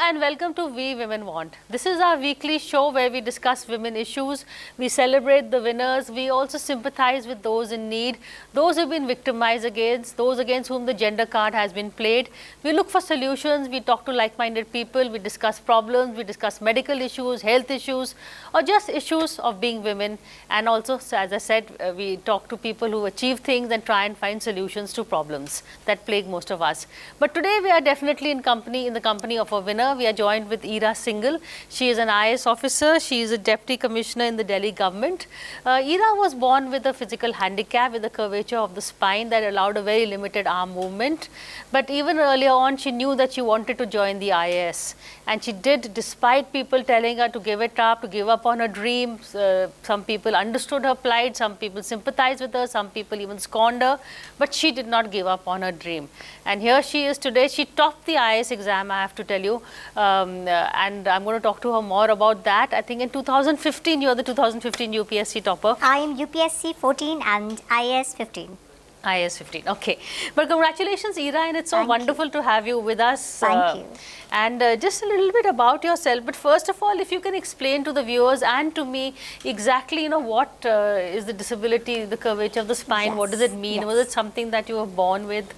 and welcome to We Women Want. This is our weekly show where we discuss women issues, we celebrate the winners, we also sympathize with those in need, those who have been victimized against, those against whom the gender card has been played. We look for solutions, we talk to like-minded people, we discuss problems, we discuss medical issues, health issues, or just issues of being women. And also, as I said, we talk to people who achieve things and try and find solutions to problems that plague most of us. But today we are definitely in the company of a winner. We are joined with Singhal. She is an IAS officer. She is a deputy commissioner in the Delhi government. Ira was born with a physical handicap, with a curvature of the spine that allowed a very limited arm movement. But even earlier on, she knew that she wanted to join the IAS, and she did, despite people telling her to give it up, to give up on her dreams. Some people understood her plight, some people sympathized with her, some people even scorned her, but she did not give up on her dream. And here she is today. She topped the IAS exam, I have to tell you, and I'm going to talk to her more about that. I think in 2015, you're the 2015 UPSC topper. I am UPSC 14 and IAS 15. IAS 15, okay. But congratulations, Ira, and it's so wonderful to have you with us. Thank you. And just a little bit about yourself. But first of all, if you can explain to the viewers and to me exactly, what is the disability, the curvature of the spine? Yes. What does it mean? Yes. Was it something that you were born with?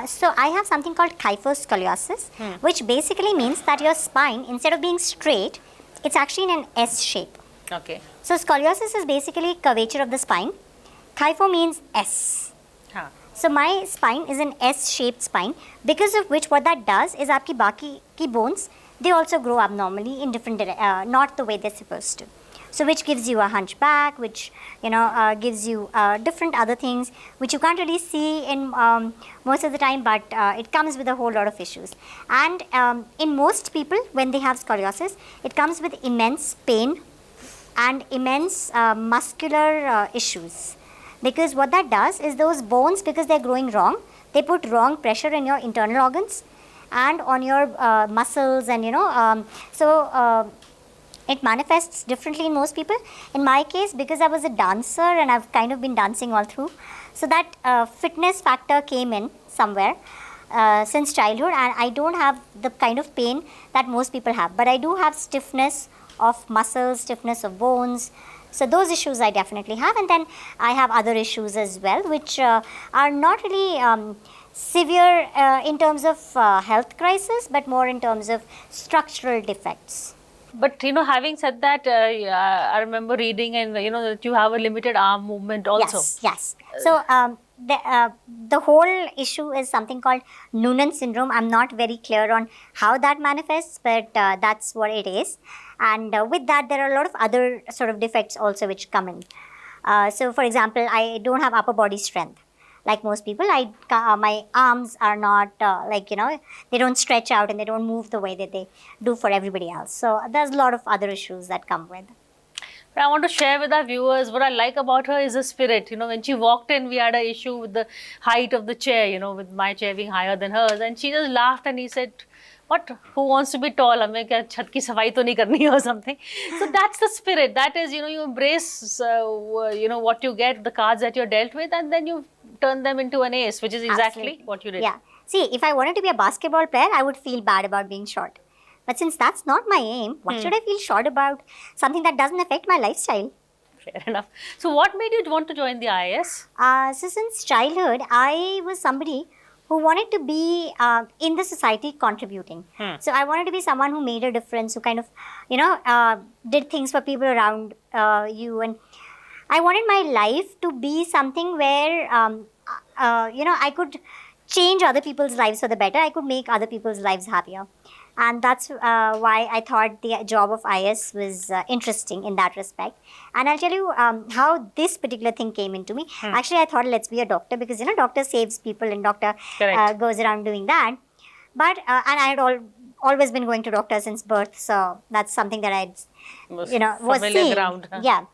So I have something called kyphoscoliosis, which basically means that your spine, instead of being straight, it's actually in an S shape. Okay. So scoliosis is basically curvature of the spine. Kypho means S. Huh. So my spine is an S-shaped spine, because of which what that does is aapki baki ki bones, they also grow abnormally in different not the way they're supposed to. So which gives you a hunchback, which gives you different other things which you can't really see in most of the time, but it comes with a whole lot of issues. And in most people, when they have scoliosis, it comes with immense pain and immense muscular issues. Because what that does is those bones, because they're growing wrong, they put wrong pressure in your internal organs and on your muscles, and it manifests differently in most people. In my case, because I was a dancer and I've kind of been dancing all through, so that fitness factor came in somewhere since childhood, and I don't have the kind of pain that most people have, but I do have stiffness of muscles, stiffness of bones. So those issues I definitely have, and then I have other issues as well, which are not really severe in terms of health crisis, but more in terms of structural defects. But having said that, I remember reading and that you have a limited arm movement also. Yes. So the whole issue is something called Noonan syndrome. I'm not very clear on how that manifests, but that's what it is. And with that, there are a lot of other sort of defects also which come in. So for example, I don't have upper body strength. Like most people, my arms are not they don't stretch out and they don't move the way that they do for everybody else. So there's a lot of other issues that come with. But I want to share with our viewers what I like about her is her spirit. When she walked in, we had an issue with the height of the chair, with my chair being higher than hers. And she just laughed and he said, what? Who wants to be tall? Hame kya chhat ki safai to nahi karni or something. So that's the spirit. That is, you embrace, what you get, the cards that you're dealt with, and then you turn them into an ace, which is exactly what you did. Yeah. See, if I wanted to be a basketball player, I would feel bad about being short. But since that's not my aim, what should I feel short about? Something that doesn't affect my lifestyle. Fair enough. So what made you want to join the IAS? So since childhood, I was somebody who wanted to be in the society contributing. So I wanted to be someone who made a difference, who kind of, did things for people around you. And I wanted my life to be something where, I could change other people's lives for the better. I could make other people's lives happier. And that's why I thought the job of IAS was interesting in that respect. And I'll tell you how this particular thing came into me. Actually, I thought, let's be a doctor, because, doctor saves people and doctor goes around doing that. But, and I had always been going to doctor since birth. So that's something that I'd, was seeing. Ground, huh? Yeah.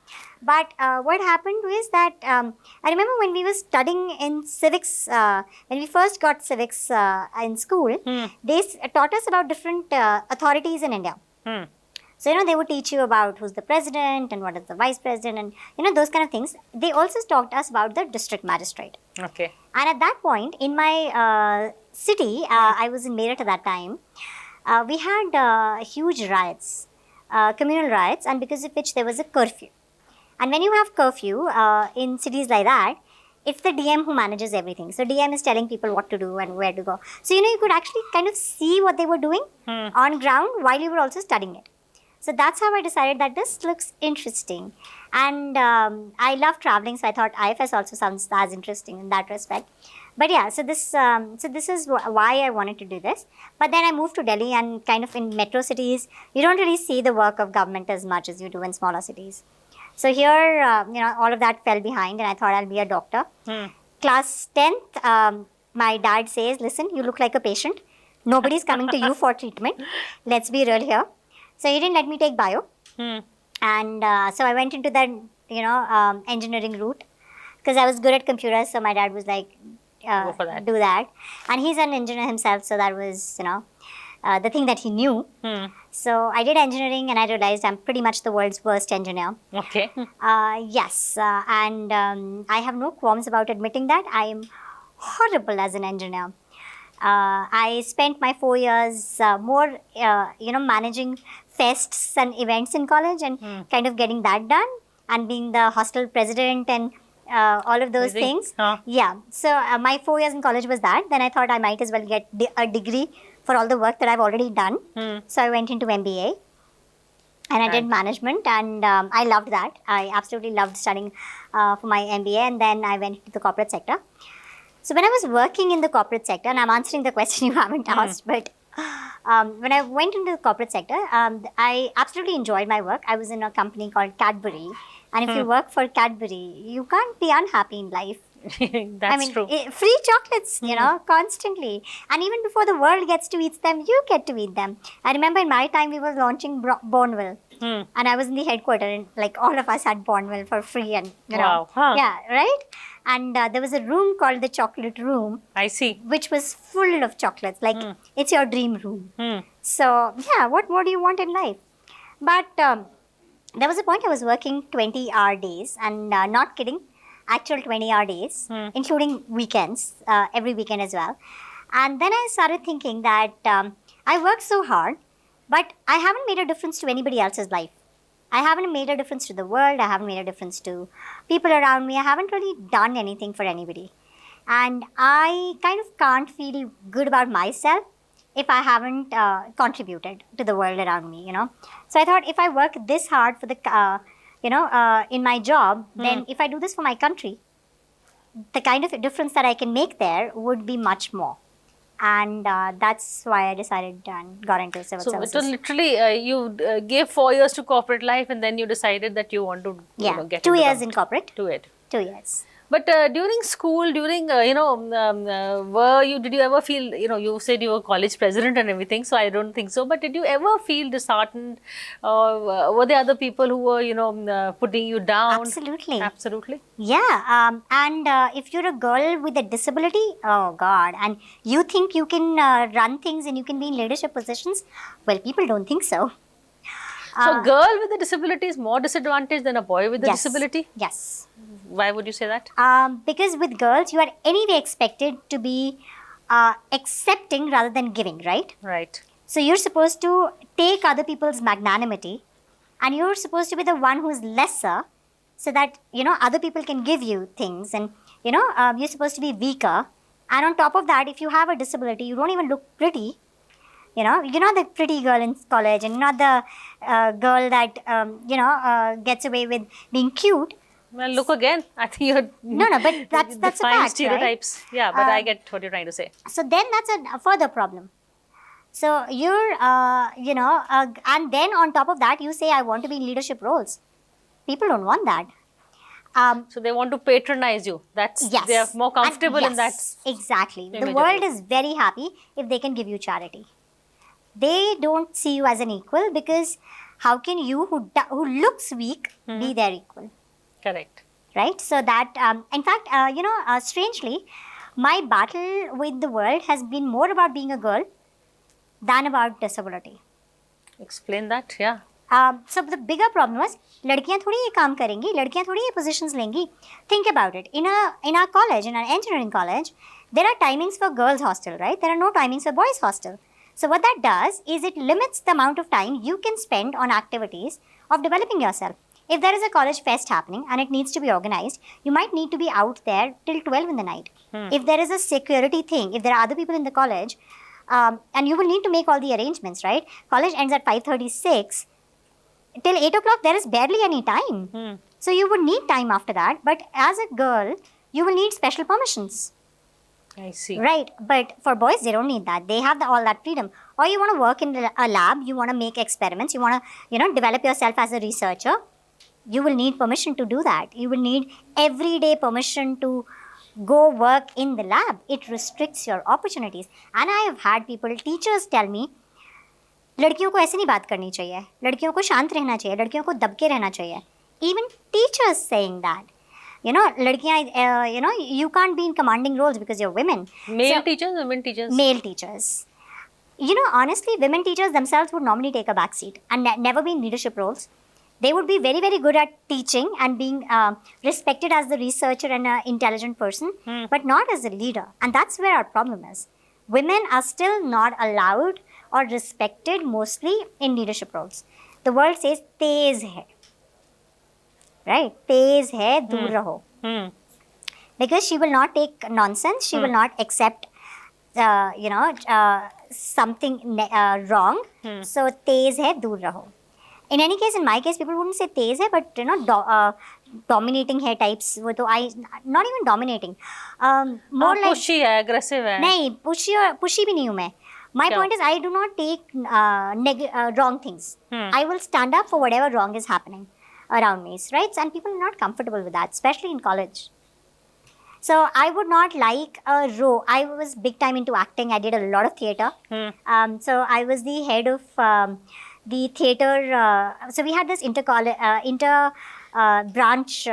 But what happened was that I remember when we were studying in civics, when we first got civics in school, they taught us about different authorities in India. So, they would teach you about who's the president and what is the vice president and, those kind of things. They also taught us about the district magistrate. Okay. And at that point, in my city, I was in Meerut at that time, we had huge riots, communal riots, and because of which there was a curfew. And when you have curfew in cities like that, it's the DM who manages everything. So DM is telling people what to do and where to go. So you could actually kind of see what they were doing on ground while you were also studying it. So that's how I decided that this looks interesting. And I love traveling, so I thought IFS also sounds as interesting in that respect. But yeah, so this is why I wanted to do this. But then I moved to Delhi, and kind of in metro cities, you don't really see the work of government as much as you do in smaller cities. So here, all of that fell behind, and I thought I'll be a doctor. Class 10th, my dad says, listen, you look like a patient. Nobody's coming to you for treatment. Let's be real here. So he didn't let me take bio. And so I went into that, engineering route because I was good at computers. So my dad was like, Go for that. do that. And he's an engineer himself. So that was, the thing that he knew. So I did engineering and I realized I'm pretty much the world's worst engineer. Okay. Yes. And I have no qualms about admitting that. I am horrible as an engineer. I spent my 4 years more, managing fests and events in college and kind of getting that done and being the hostel president and all of those things. Yeah. So my 4 years in college was that. Then I thought I might as well get a degree for all the work that I've already done. So I went into MBA and I did management, and I loved that. I absolutely loved studying for my MBA, and then I went into the corporate sector. So when I was working in the corporate sector, and I'm answering the question you haven't asked, but when I went into the corporate sector, I absolutely enjoyed my work. I was in a company called Cadbury, and if you work for Cadbury, you can't be unhappy in life. That's true. Free chocolates, constantly. And even before the world gets to eat them, you get to eat them. I remember in my time, we were launching Bonville. And I was in the headquarters, and like all of us had Bonville for free. And, Wow. Yeah, right? And there was a room called the chocolate room. I see. Which was full of chocolates. Like, it's your dream room. So, yeah, what more do you want in life? But there was a point I was working 20-hour days, and not kidding, actual 20-hour days, including weekends, every weekend as well. And then I started thinking that I worked so hard, but I haven't made a difference to anybody else's life. I haven't made a difference to the world. I haven't made a difference to people around me. I haven't really done anything for anybody. And I kind of can't feel good about myself if I haven't contributed to the world around me, So I thought if I work this hard for the, in my job, then if I do this for my country, the kind of difference that I can make there would be much more. And that's why I decided and got into civil services. So it was literally, you gave 4 years to corporate life, and then you decided that you want to get 2 into years the- in corporate. 2 years. 2 years. But during school, did you ever feel, you said you were college president and everything, so I don't think so, but did you ever feel disheartened? Were there other people who were, putting you down? Absolutely. Absolutely. Yeah. And if you're a girl with a disability, oh God, and you think you can run things and you can be in leadership positions, well, people don't think so. So a girl with a disability is more disadvantaged than a boy with a disability? Yes. Why would you say that? Because with girls, you are anyway expected to be accepting rather than giving, right? Right. So you're supposed to take other people's magnanimity, and you're supposed to be the one who's lesser, so that, other people can give you things, and, you're supposed to be weaker. And on top of that, if you have a disability, you don't even look pretty. You're not the pretty girl in college, and you're not the girl that, gets away with being cute. Well, look again. I think you're but that's a fact, stereotypes. right? Yeah, but I get what you're trying to say. So then that's a further problem. So you're, and then on top of that, you say, I want to be in leadership roles. People don't want that. So they want to patronize you. Yes. They are more comfortable in that. Exactly. The image world of you. is very happy if they can give you charity. They don't see you as an equal, because how can you, who looks weak, be their equal? Correct. Right? So that, in fact, strangely, my battle with the world has been more about being a girl than about disability. Explain that, yeah. So the bigger problem was, लड़कियां थोड़ी ये काम करेंगी, लड़कियां थोड़ी ये positions लेंगी. Think about it. In our college, in our engineering college, there are timings for girls' hostel, right? There are no timings for boys' hostel. So what that does is it limits the amount of time you can spend on activities of developing yourself. If there is a college fest happening and it needs to be organized, you might need to be out there till 12 in the night. If there is a security thing, if there are other people in the college, and you will need to make all the arrangements, right? College ends at 5:36. Till 8 o'clock, there is barely any time. So you would need time after that. But as a girl, you will need special permissions. I see. Right. But for boys, they don't need that. They have all that freedom. Or you want to work in a lab, you want to make experiments, you want to, develop yourself as a researcher. You will need permission to do that. You will need everyday permission to go work in the lab. It restricts your opportunities. And I have had people, teachers tell me, लड़कियों को ऐसे नहीं बात करनी चाहिए, लड़कियों को शांत रहना चाहिए, लड़कियों को दब के रहना चाहिए. Even teachers saying that. लड़कियां, you can't be in commanding roles because you're women. Male teachers, women teachers? Male teachers. Honestly, women teachers themselves would normally take a back seat and never be in leadership roles. They would be very, very good at teaching and being respected as the researcher and an intelligent person, but not as a leader. And that's where our problem is. Women are still not allowed or respected mostly in leadership roles. The world says, तेज है. Right? तेज है, दूर रहो. Because she will not take nonsense. She will not accept, something wrong. So, तेज है, दूर रहो. In any case, in my case, people wouldn't say तेज है, but dominating है types. वो तो not even dominating. More like pushy है, aggressive है. नहीं, pushy भी नहीं हूँ मैं. My point is, I do not take wrong things. I will stand up for whatever wrong is happening around me, right? And people are not comfortable with that, especially in college. So I would not like a row. I was big time into acting. I did a lot of theatre. So I was the head of the theatre. So we had this branch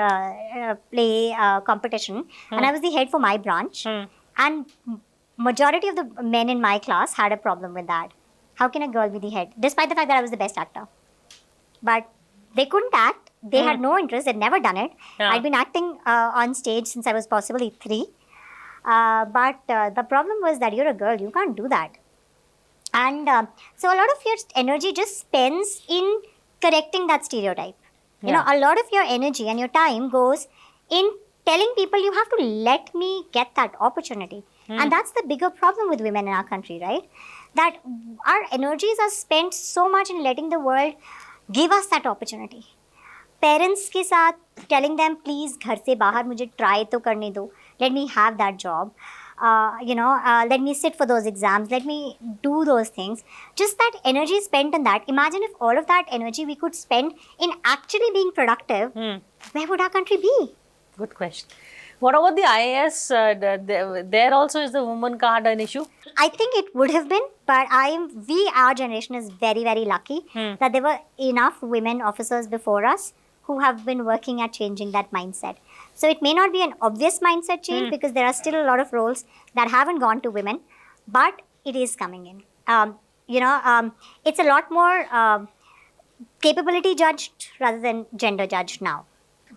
play competition, and I was the head for my branch. And majority of the men in my class had a problem with that. How can a girl be the head? Despite the fact that I was the best actor. But they couldn't act. They had no interest. They'd never done it. Yeah. I'd been acting on stage since I was possibly 3. But the problem was that you're a girl. You can't do that. And so a lot of your energy just spends in correcting that stereotype. You know, a lot of your energy and your time goes in telling people you have to let me get that opportunity. And that's the bigger problem with women in our country, right? That our energies are spent so much in letting the world give us that opportunity. Parents के साथ telling them, please, घर से बाहर मुझे try तो करने दो. Let me have that job. Let me sit for those exams. Let me do those things. Just that energy spent in that. Imagine if all of that energy we could spend in actually being productive. Where would our country be? Good question. What about the IAS? There also is the woman card an issue? I think it would have been, but our generation is very, very lucky that there were enough women officers before us who have been working at changing that mindset. So it may not be an obvious mindset change because there are still a lot of roles that haven't gone to women, but it is coming in. It's a lot more capability judged rather than gender judged now.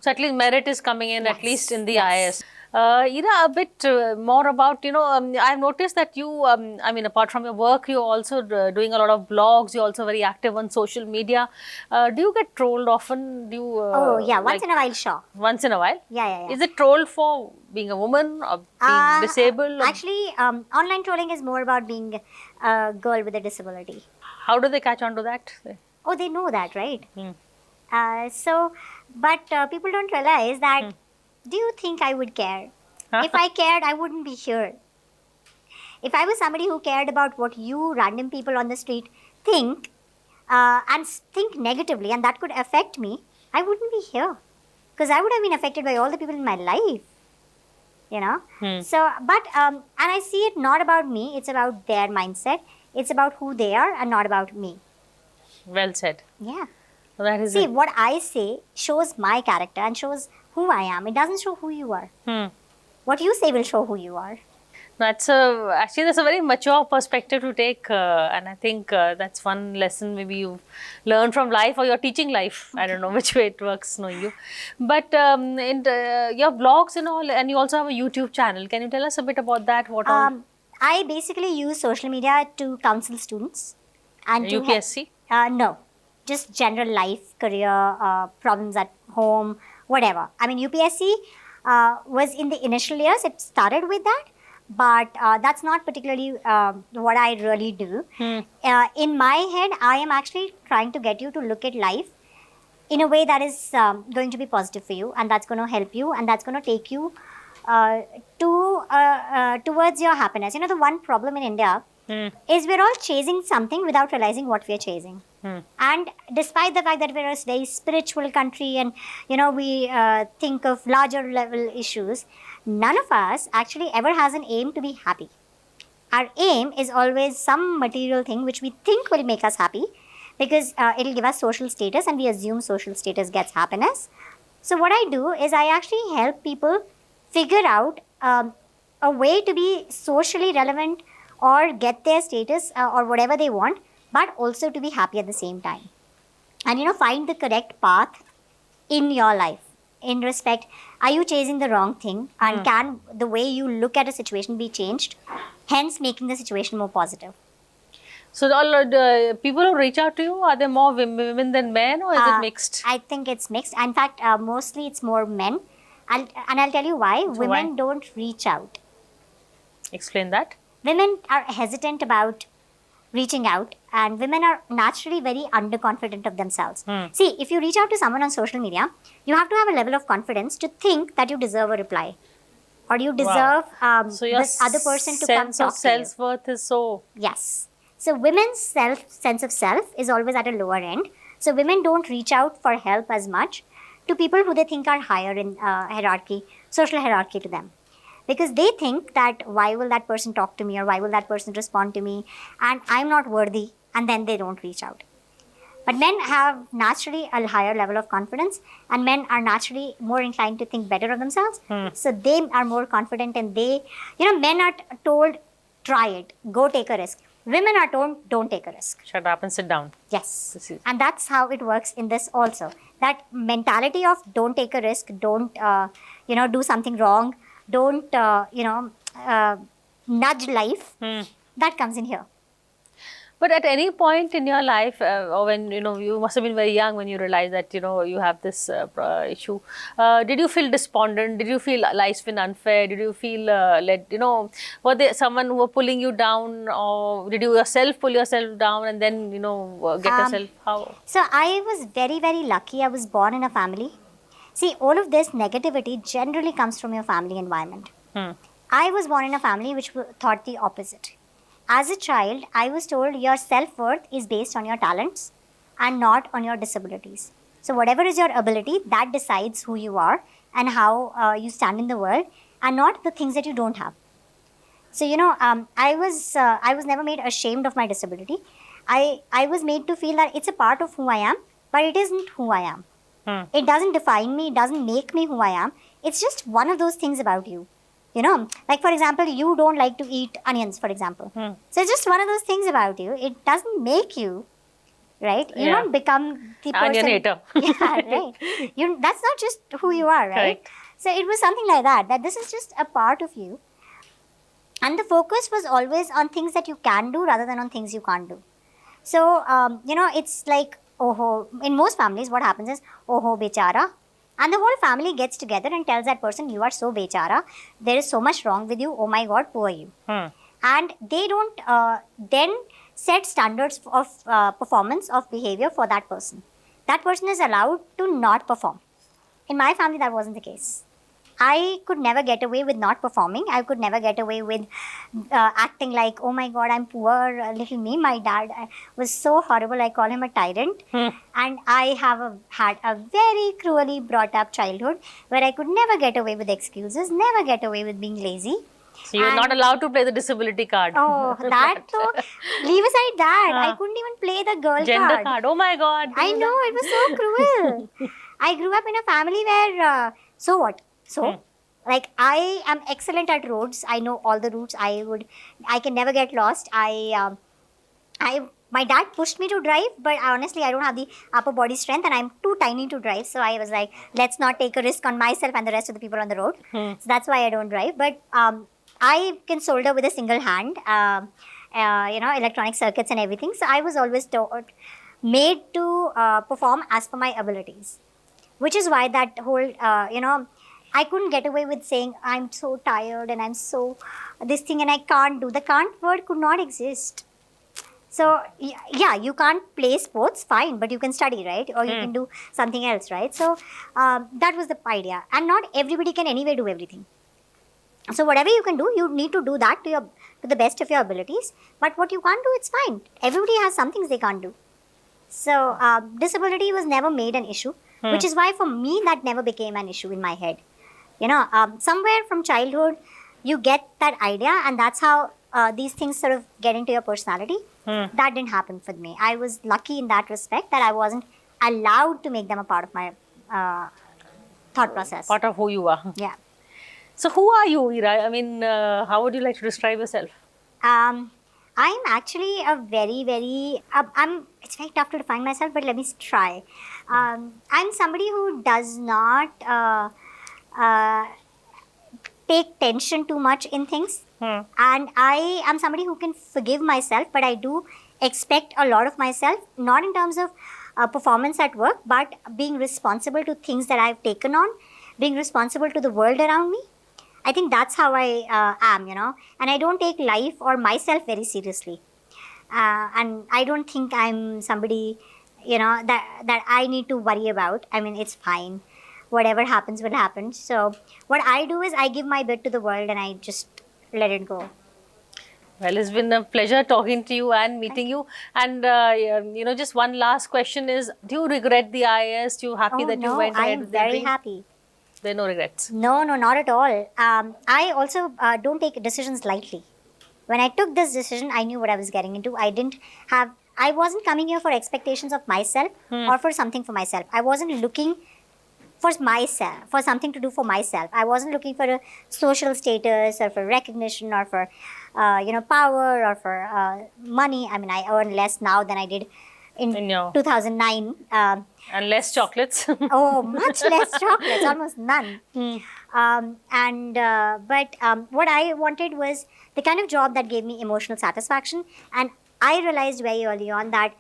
So at least merit is coming in, at least in the yes. IAS. A bit more about, I've noticed that you, apart from your work, you're also doing a lot of blogs. You're also very active on social media. Do you get trolled often? Do you? Once in a while, sure. Once in a while? Yeah. Is it troll for being a woman or being disabled? Actually, online trolling is more about being a girl with a disability. How do they catch on to that? Oh, they know that, right? But people don't realize that, do you think I would care? If I cared, I wouldn't be here. If I was somebody who cared about what you random people on the street think, and think negatively, and that could affect me, I wouldn't be here. Because I would have been affected by all the people in my life. So, but, and I see it not about me, it's about their mindset. It's about who they are and not about me. Well said. Yeah. That is See, what I say shows my character and shows who I am. It doesn't show who you are. What you say will show who you are. That's a very mature perspective to take, and I think that's one lesson maybe you've learned from life or you're teaching life. I don't know which way it works, knowing you. But in your blogs and all, and you also have a YouTube channel. Can you tell us a bit about that? What all? I basically use social media to counsel students and to UPSC? no, just general life, career, problems at home, whatever. I mean, UPSC was in the initial years. It started with that, but that's not particularly what I really do. In my head, I am actually trying to get you to look at life in a way that is going to be positive for you, and that's going to help you, and that's going to take you towards your happiness. You know, the one problem in India is we're all chasing something without realizing what we're chasing. And despite the fact that we're a very spiritual country and, you know, we think of larger level issues, none of us actually ever has an aim to be happy. Our aim is always some material thing which we think will make us happy, because it'll give us social status, and we assume social status gets happiness. So what I do is I actually help people figure out a way to be socially relevant or get their status or whatever they want, but also to be happy at the same time. And, you know, find the correct path in your life. In respect, are you chasing the wrong thing? And can the way you look at a situation be changed? Hence, making the situation more positive. So all the people who reach out to you, are there more women than men, or is it mixed? I think it's mixed. In fact, mostly it's more men. And I'll tell you why. So women why? don't reach out. Explain that. Women are hesitant about reaching out, and women are naturally very underconfident of themselves. See, if you reach out to someone on social media, you have to have a level of confidence to think that you deserve a reply, or you deserve So your this other person to come sense talk of to you. self-worth is so... Yes. So women's sense of self is always at a lower end. So women don't reach out for help as much to people who they think are higher in hierarchy, social hierarchy to them. Because they think that why will that person talk to me, or why will that person respond to me, and I'm not worthy, and then they don't reach out. But men have naturally a higher level of confidence, and men are naturally more inclined to think better of themselves. So they are more confident, and they, you know, men are told, try it, go take a risk. Women are told, don't take a risk. Shut up and sit down. Yes. This is- And that's how it works in this also. That mentality of don't take a risk, don't, do something wrong, don't, nudge life, that comes in here. But at any point in your life, or when, you must have been very young when you realized that, you have this issue, did you feel despondent? Did you feel life's been unfair? Did you feel were there someone who were pulling you down, or did you yourself pull yourself down and then, get yourself, how? So I was very, very lucky. I was born in a family. See, all of this negativity generally comes from your family environment. I was born in a family which thought the opposite. As a child, I was told your self-worth is based on your talents and not on your disabilities. So whatever is your ability, that decides who you are and how you stand in the world, and not the things that you don't have. So, I was never made ashamed of my disability. I was made to feel that it's a part of who I am, but it isn't who I am. It doesn't define me, it doesn't make me who I am. It's just one of those things about you. Like for example, you don't like to eat onions, for example. So it's just one of those things about you. It doesn't make you, right? You don't become the person. Onion hater. Yeah, right. That's not just who you are, right? Correct. So it was something like that this is just a part of you. And the focus was always on things that you can do rather than on things you can't do. So, it's like, in most families, what happens is, bechara. And the whole family gets together and tells that person, you are so bechara, there is so much wrong with you, oh my God, poor you. And they don't then set standards of performance, of behavior for that person. That person is allowed to not perform. In my family, that wasn't the case. I could never get away with not performing. I could never get away with acting like, oh my God, I'm poor, little me. My dad was so horrible. I call him a tyrant. And I have had a very cruelly brought up childhood where I could never get away with excuses, never get away with being lazy. So you're not allowed to play the disability card. Oh, that though, leave aside that. I couldn't even play the girl Gender card. Oh my God. I know, it was so cruel. I grew up in a family where, so what? So, like, I am excellent at roads. I know all the routes. I can never get lost. My dad pushed me to drive, but honestly, I don't have the upper body strength and I'm too tiny to drive. So I was like, let's not take a risk on myself and the rest of the people on the road. So that's why I don't drive. But I can solder with a single hand, electronic circuits and everything. So I was always made to perform as per my abilities, which is why that whole, I couldn't get away with saying, I'm so tired and I'm so this thing and I can't do. The can't word could not exist. So, yeah, you can't play sports, fine, but you can study, right? Or you can do something else, right? So, that was the idea. And not everybody can anyway do everything. So, whatever you can do, you need to do that to the best of your abilities. But what you can't do, it's fine. Everybody has some things they can't do. So, disability was never made an issue, which is why for me, that never became an issue in my head. Somewhere from childhood, you get that idea, and that's how these things sort of get into your personality. That didn't happen for me. I was lucky in that respect that I wasn't allowed to make them a part of my thought process. Part of who you are. Yeah. So who are you, Ira? I mean, how would you like to describe yourself? I'm actually a very, very, it's very tough to define myself, but let me try. I'm somebody who does not take tension too much in things. And I am somebody who can forgive myself, but I do expect a lot of myself, not in terms of performance at work, but being responsible to things that I've taken on, being responsible to the world around me. I think that's how I am, and I don't take life or myself very seriously. And I don't think I'm somebody, that I need to worry about. I mean, it's fine. Whatever happens will happen. So what I do is I give my bit to the world and I just let it go. Well, it's been a pleasure talking to you and meeting you. And, just one last question is, do you regret the IAS? You happy that you went ahead with the dream? I'm very happy. There are no regrets? No, not at all. I also don't take decisions lightly. When I took this decision, I knew what I was getting into. I wasn't coming here for expectations of myself or for something for myself. I wasn't looking for myself, for something to do for myself. I wasn't looking for a social status or for recognition or for, power or for money. I mean, I earn less now than I did in 2009. And less chocolates. Oh, much less chocolates, almost none. But what I wanted was the kind of job that gave me emotional satisfaction. And I realized very early on that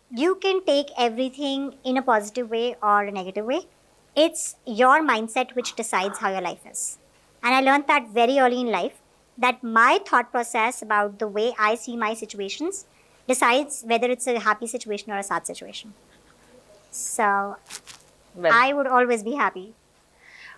you can take everything in a positive way or a negative way. It's your mindset which decides how your life is. And I learned that very early in life, that my thought process about the way I see my situations decides whether it's a happy situation or a sad situation. So, I would always be happy.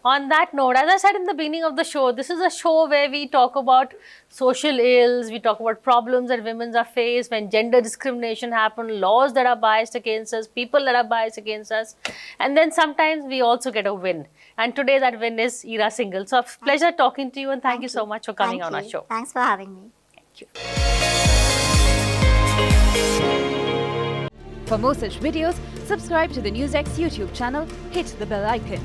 On that note, as I said in the beginning of the show, this is a show where we talk about social ills, we talk about problems that women are faced when gender discrimination happens, laws that are biased against us, people that are biased against us, and then sometimes we also get a win. And today that win is Ira Singhal. So, it's a pleasure talking to you, and thank you so much for coming on our show. Thanks for having me. Thank you. For more such videos, subscribe to the NewsX YouTube channel, hit the bell icon.